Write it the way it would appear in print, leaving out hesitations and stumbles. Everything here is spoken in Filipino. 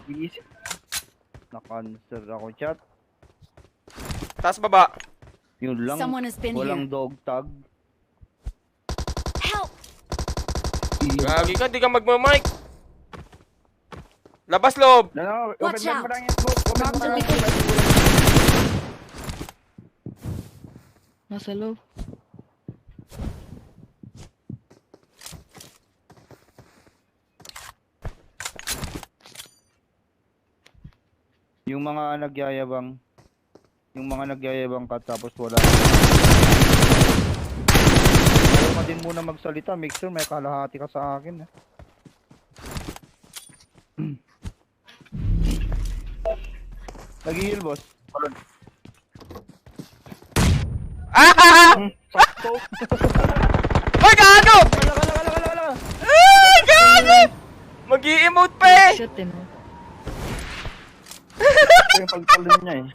Iisip. Na-cancer ako, chat. Taas baba. Yun lang. Someone has been Walang here. dog tag. Help! Gagi ka, di ka magmamic. Labas loob. Open Watch lang out. parang yan. Open Mark the parang location. Nasa loob. Yung mga nagyayabang. Yung mga nagyayabang ka tapos wala. Ayaw ka din muna magsalita. Make sure may kalahati ka sa akin. Nag-heal, boss. Ah! Sakto. Ay, gago! Kala. Ay, gago! Mag-i-emote pa eh! Shot eh, no? Ito yung pagtalon niya eh.